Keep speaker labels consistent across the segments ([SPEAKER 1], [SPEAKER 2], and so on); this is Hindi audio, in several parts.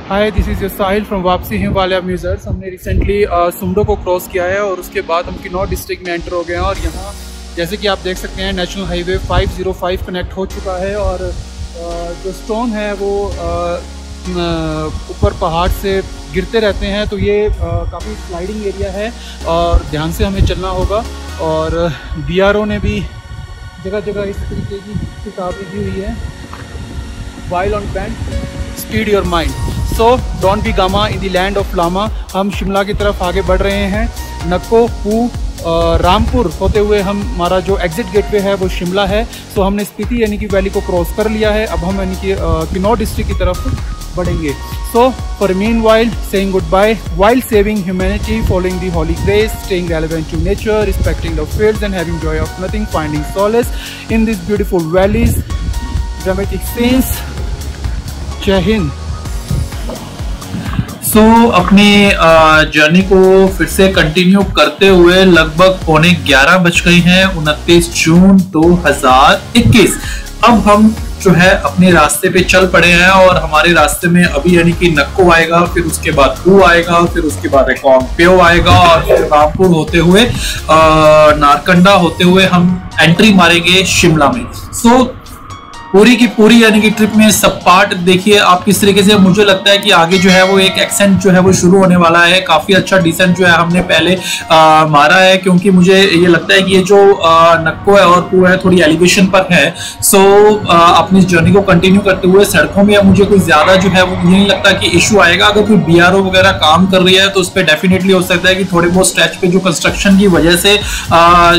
[SPEAKER 1] Hi, this is Sahil from वापसी हिमालय म्यूजर्स। हमने रिसेंटली सुमडो को क्रॉस किया है और उसके बाद हम किन्नौर डिस्ट्रिक्ट में एंटर हो गए हैं और यहाँ जैसे कि आप देख सकते हैं नेशनल हाईवे 505 कनेक्ट हो चुका है और जो स्टोन है वो ऊपर पहाड़ से गिरते रहते हैं, तो ये काफ़ी स्लाइडिंग एरिया है और ध्यान से हमें चलना होगा। और BRO ने भी जगह जगह इस तरीके की किताबें दी हुई है, while on bend speed your mind, so don't be gama in the land of lama. हम शिमला की तरफ आगे बढ़ रहे हैं। नक्को, पू, रामपुर होते हुए हमारा जो एग्जिट गेटवे है वो शिमला है। सो हमने स्पीति यानी कि वैली को क्रॉस कर लिया है। अब हम यानी कि किन्नौर डिस्ट्रिक्ट की तरफ बढ़ेंगे। So for mean while saying good bye while saving humanity, following the holy grace, staying relevant to nature, respecting the fields and having joy of nothing, finding solace in this beautiful valleys, dramatic scenes. जय हिंद।
[SPEAKER 2] अपनी जर्नी को फिर से कंटिन्यू करते हुए लगभग 11:15 बज गई हैं, 29 जून 2021। अब हम जो है अपने रास्ते पे चल पड़े हैं और हमारे रास्ते में अभी यानी कि नक्को आएगा, फिर उसके बाद पू आएगा, फिर उसके बाद रिकांगपिओ आएगा और फिर रामपुर होते हुए नारकंडा होते हुए हम एंट्री मारेंगे शिमला में। पूरी की पूरी यानी कि ट्रिप में सब पार्ट देखिए आप किस तरीके से। मुझे लगता है कि आगे जो है वो एक एक्सेंट जो है वो शुरू होने वाला है। काफी अच्छा डिसेंट जो है हमने पहले मारा है, क्योंकि मुझे ये लगता है कि ये जो नक्को है और पू है थोड़ी एलिवेशन पर है। अपनी जर्नी को कंटिन्यू करते हुए सड़कों में मुझे कोई ज्यादा जो है वो मुझे नहीं लगता कि इशू आएगा। अगर कोई BRO वगैरह काम कर रही है तो उस पर डेफिनेटली हो सकता है कि थोड़े बहुत स्ट्रेच पे जो कंस्ट्रक्शन की वजह से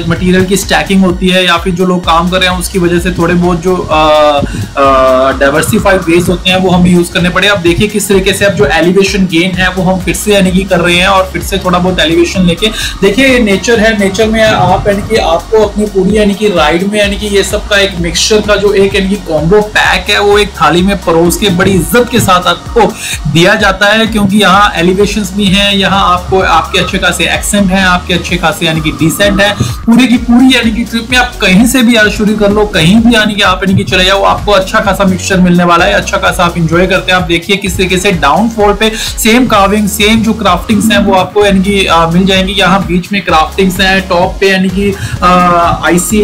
[SPEAKER 2] मटीरियल की स्टैकिंग होती है या फिर जो लोग काम कर रहे हैं उसकी वजह से थोड़े बहुत जो डाइवर्सिफाइड वेज होते हैं वो हमें यूज करने पड़े। अब देखिए किस तरीके से अब जो एलिवेशन गेन है वो हम फिर से यानी कि कर रहे हैं और फिर से थोड़ा बहुत एलिवेशन लेके देखिए नेचर है। नेचर में आप यानी कि आपको अपनी पूरी यानी कि राइड में यानी कि ये सब का एक मिक्सचर का जो एक यानी कि कॉम्बो पैक है वो एक थाली में परोस के बड़ी इज्जत के साथ आपको दिया जाता है, क्योंकि यहाँ एलिवेशंस भी हैं, यहाँ आपको आपके अच्छे खासे एक्सेंट है, आपके अच्छे खासे यानी कि डिसेंट है। पूरी की पूरी यानी कि ट्रिप में आप कहीं से भी शुरू कर लो, कहीं भी यानी कि आप यानी कि चले जाओ, आपको अच्छा खासा मिक्सचर मिलने वाला है, अच्छा खासा आप एंजॉय करते हैं। आप देखिए किस तरीके से डाउनफॉल पे सेम कार्विंग, सेम जो क्राफ्टिंग्स हैं वो आपको यानी कि मिल जाएंगी। यहाँ बीच में क्राफ्टिंग्स हैं, टॉप पे यानी कि आईसी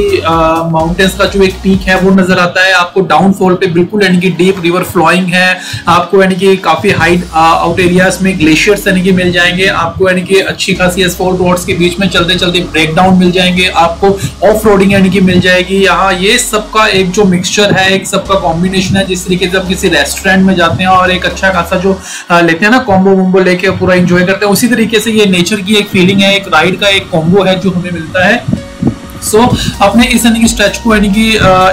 [SPEAKER 2] माउंटेन्स का जो एक पीक है वो नजर आता है आपको। डाउनफॉल पे बिल्कुल यानी कि डीप रिवर फ्लोइंग है आपको, यानी कि काफी हाइट आउट एरियाज में ग्लेशियर्स यानी कि मिल जाएंगे आपको, यानी कि अच्छी खासी एस्फॉल्ट रोड्स के बीच में चलते चलते ब्रेक डाउन मिल जाएंगे आपको, ऑफ रोडिंग यानी कि मिल जाएगी। यहाँ ये सबका एक जो मिक्सचर है, एक सबका कॉम्बिनेशन है। जिस तरीके से आप किसी रेस्टोरेंट में जाते हैं और एक अच्छा खासा जो लेते हैं ना कॉम्बो वोम्बो लेके पूरा एंजॉय करते हैं, उसी तरीके से ये नेचर की एक फीलिंग है, एक राइड का एक कॉम्बो है जो हमें मिलता है। अपने इस यानी कि स्ट्रेच को यानी कि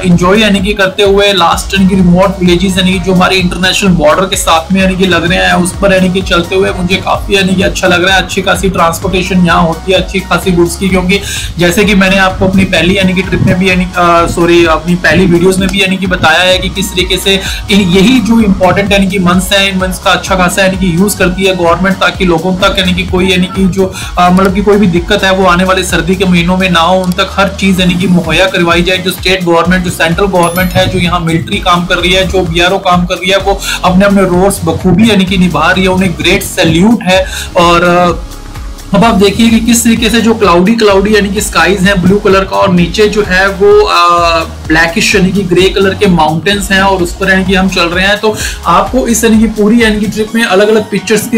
[SPEAKER 2] एंजॉय यानी कि करते हुए लास्ट यानी कि रिमोट विलेजेस यानी कि जो हमारे इंटरनेशनल बॉर्डर के साथ में यानी कि लग रहे हैं उस पर यानी कि चलते हुए मुझे काफी यानी कि अच्छा लग रहा है। अच्छी खासी ट्रांसपोर्टेशन यहाँ होती है, अच्छी खासी गुड्स की, क्योंकि जैसे कि मैंने आपको अपनी पहली यानी कि ट्रिप में भी यानी अपनी पहली वीडियोज में भी यानी कि बताया है कि किस तरीके से यही जो इंपॉर्टेंट यानी कि मंथ्स है, इन मंथ्स का अच्छा खासा यानी कि यूज करती है गवर्नमेंट, ताकि लोगों तक यानी कि कोई यानी कि जो मतलब कि कोई भी दिक्कत है वो आने वाले सर्दी के महीनों में ना हो, उन तक हर चीज यानी कि मुहैया करवाई जाए। जो स्टेट गवर्नमेंट, जो सेंट्रल गवर्नमेंट है, जो यहाँ मिलिट्री काम कर रही है, जो BRO काम कर रही है, वो अपने अपने रोल्स बखूबी यानी कि निभा रही है, उन्हें ग्रेट सैल्यूट है। और अब आप देखिए कि किस तरीके से जो क्लाउडी यानी कि स्काईज हैं ब्लू कलर का, और नीचे जो है वो ब्लैकिश यानी कि ग्रे कलर के माउंटेन्स हैं और उस पर यानी कि हम चल रहे हैं। तो आपको इस यानी कि पूरी यानी कि ट्रिप में अलग अलग पिक्चर्स के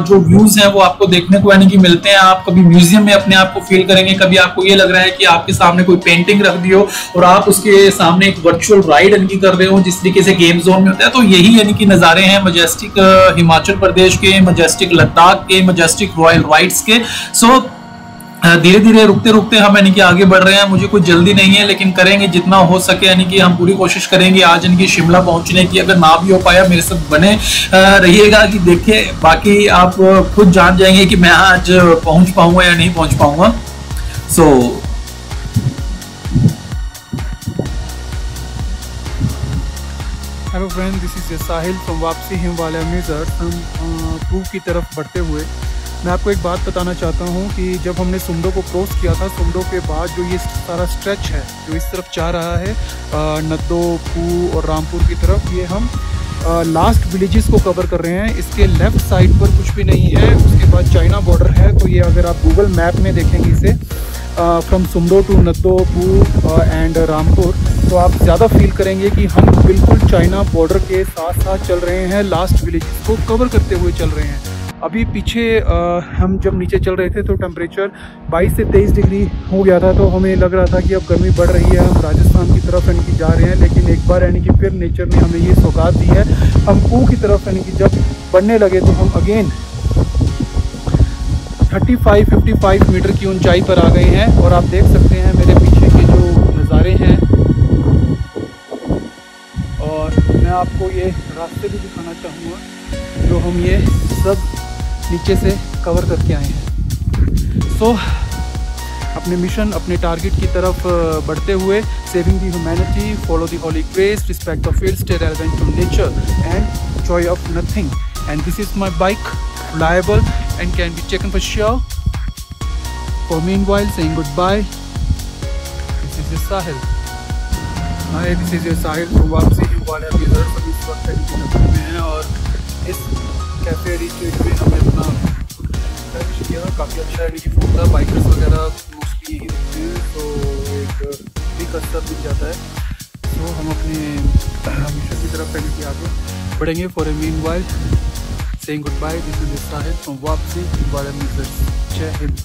[SPEAKER 2] जो व्यूज हैं वो आपको देखने को यानी कि मिलते हैं। आप कभी म्यूजियम में अपने आप को फील करेंगे, कभी आपको ये लग रहा है कि आपके सामने कोई पेंटिंग रख दी हो और आप उसके सामने एक वर्चुअल राइड यानी कि कर रहे हो, जिस तरीके से गेम जोन में होता है। तो यही यानी कि नजारे हैं मजेस्टिक हिमाचल प्रदेश के, मजेस्टिक लद्दाख के, मजेस्टिक रॉयल राइड्स के। धीरे धीरे रुकते रुकते हम यानी कि आगे बढ़ रहे हैं। मुझे कोई जल्दी नहीं है, लेकिन करेंगे जितना हो सके, यानी कि हम पूरी कोशिश करेंगे आज यानी कि शिमला पहुंचने की। अगर ना भी हो पाया मेरे साथ बने रहिएगा कि देखिए, बाकी आप खुद जान जाएंगे कि मैं आज पहुंच पाऊंगा या नहीं पहुंच पाऊंगा।
[SPEAKER 1] Hello friend, this is Sahil from वापसी हिमालय म्यूजर्स। हम पू की तरफ बढ़ते हुए मैं आपको एक बात बताना चाहता हूँ कि जब हमने सुमडो को क्रॉस किया था, सुमडो के बाद जो ये सारा स्ट्रेच है जो इस तरफ जा रहा है नद्दो, पू और रामपुर की तरफ, ये हम लास्ट विलेजेस को कवर कर रहे हैं। इसके लेफ़्ट साइड पर कुछ भी नहीं है, उसके बाद चाइना बॉर्डर है। तो ये अगर आप गूगल मैप में देखेंगे इसे from Sumdo to Naddopu and Rampur, तो आप ज़्यादा फील करेंगे कि हम बिल्कुल चाइना बॉर्डर के साथ साथ चल रहे हैं, लास्ट विलेजेस को कवर करते हुए चल रहे हैं। अभी पीछे हम जब नीचे चल रहे थे तो टेम्परेचर 22 से 23 डिग्री हो गया था, तो हमें लग रहा था कि अब गर्मी बढ़ रही है, हम राजस्थान की तरफ यानी कि जा रहे हैं। लेकिन एक बार यानी कि फिर नेचर ने हमें ये सौगात दी है, हम पू की तरफ यानी कि जब बढ़ने लगे तो हम अगेन 35-55 मीटर की ऊंचाई पर आ गए हैं। और आप देख सकते हैं मेरे पीछे के जो नज़ारे हैं, और मैं आपको ये रास्ते भी दिखाना चाहूँगा जो हम ये सब नीचे से कवर करके आए हैं। सो अपने मिशन, अपने टारगेट की तरफ बढ़ते हुए, saving the humanity, follow the holy grace, respect of field, stay relevant to nature and joy of nothing. And this is my bike, reliable and can be taken for sure. For meanwhile, saying goodbye. This is your Sahil. Hi, this is your Sahil from वापसी वाले अभी सब इस वक्त नगर में हैं और इस कैफे रिट्रीट में हमने अपना सर्विस किया। काफ़ी अच्छा है, फूड था, बाइकर्स वगैरह मोस्टली यही होते हैं, तो एक भी कस्टर मिल जाता है। तो हम अपने मिशन की तरफ आगे बढ़ेंगे। For a meanwhile saying goodbye, this is Sahil from Wapsi, Jai Hind।